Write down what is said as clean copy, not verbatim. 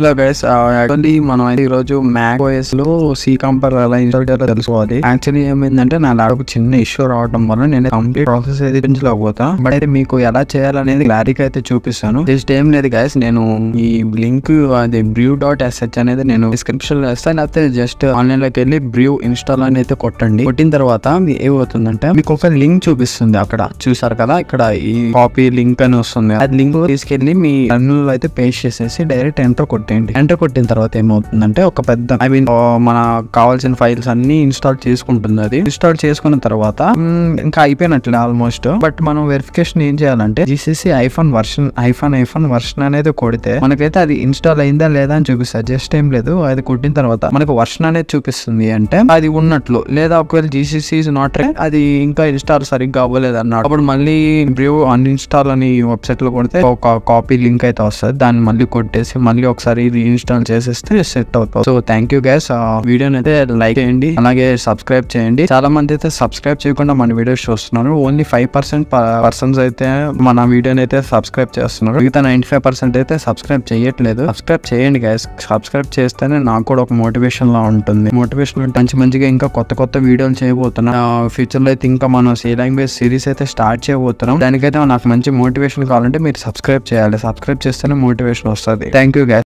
Hello guys, actually మనం అయితే ఈరోజు మ్యాక్ ఓఎస్ లో సి కంపైలర్ ఎలా ఇన్స్టాల్ చేయాలో తెలుసుకోవాలి. యాక్చువల్లీ ఏమైందంటే నా ల్యాప్టాప్ చిన్న ఇష్యూ రావడం వల్ల నేను కంప్లీట్ ప్రాసెస్ అయితే చూపించలేకపోతా. బట్ అయితే మీకు ఎలా చేయాలనేది క్లారిటీ అయితే చూపిస్తాను. జస్ట్ ఏం లేదు గైస్, నేను ఈ లింక్ అది brew.sh అనేది నేను డిస్క్రిప్షన్ లో ఇస్తాను. లేకపోతే జస్ట్ ఆన్లైన్ లోకి వెళ్ళి బ్రూ ఇన్స్టాల్ అని అయితే కొట్టండి. కొట్టిన తర్వాత ఏమవుతుందంటే మీకు ఒక లింక్ చూపిస్తుంది. అక్కడ చూసారు కదా, ఇక్కడ ఈ కాపీ లింక్ అని వస్తుంది. అది లింక్ తీసుకెళ్లి మీ టెర్మినల్ అయితే పేస్ట్ చేసేసి డైరెక్ట్ ఎంటర్ కొట్టిన తర్వాత ఏమవుతుందంటే ఒక పెద్ద మన కావాల్సిన ఫైల్స్ అన్ని ఇన్స్టాల్ చేసుకుంటుంది. అది ఇన్స్టాల్ చేసుకున్న తర్వాత ఇంకా అయిపోయినట్లే ఆల్మోస్ట్. బట్ మనం వెరిఫికేషన్ ఏం చేయాలంటే GCC వర్షన్ అనేది కొడితే మనకైతే అది ఇన్స్టాల్ అయిందా లేదా అని చూపిస్తుంది. జస్ట్ ఏం లేదు, అది కొట్టిన తర్వాత మనకు వర్షన్ అనేది చూపిస్తుంది అంటే అది ఉన్నట్లు. లేదా ఒకవేళ GCC ఇస్ నాట్ అది ఇంకా ఇన్స్టాల్ సరిగ్గా అవ్వలేదు అన్నాడు, అప్పుడు మళ్ళీ బ్రూ అన్ఇన్స్టాల్ అని వెబ్సైట్ లో కొడితే ఒక కాపీ లింక్ అయితే వస్తుంది. దాన్ని మళ్ళీ కొట్టేసి మళ్ళీ ఒకసారి రీఇన్స్టాల్ చేసేస్తే సెట్ అవుతుంది. సో థ్యాంక్ యూ గైస్, వీడియోని అయితే లైక్ చేయండి, అలాగే సబ్స్క్రైబ్ చేయండి. చాలా మంది అయితే సబ్స్క్రైబ్ చేయకుండా మన వీడియోస్ చూస్తున్నారు. ఓన్లీ 5% పర్సన్స్ అయితే మన వీడియోని అయితే సబ్స్క్రైబ్ చేస్తున్నారు. మిగతా 95% అయితే సబ్స్క్రైబ్ చేయట్లేదు. సబ్స్క్రైబ్ చేయండి గైస్. సబ్స్క్రైబ్ చేస్తేనే నాకు కూడా ఒక మోటివేషన్ లా ఉంటుంది. మోటివేషన్ మంచిగా ఇంకా కొత్త వీడియోలు చేయబోతున్నా. ఫ్యూచర్ లో అయితే ఇంకా మనం సి లాంగ్వేజ్ సిరీస్ అయితే స్టార్ట్ చేయబోతున్నాం. దానికైతే నాకు మంచి మోటివేషన్ కావాలంటే మీరు సబ్స్క్రైబ్ చేయాలి. సబ్స్క్రైబ్ చేస్తేనే మోటివేషన్ వస్తుంది. Thank you guys.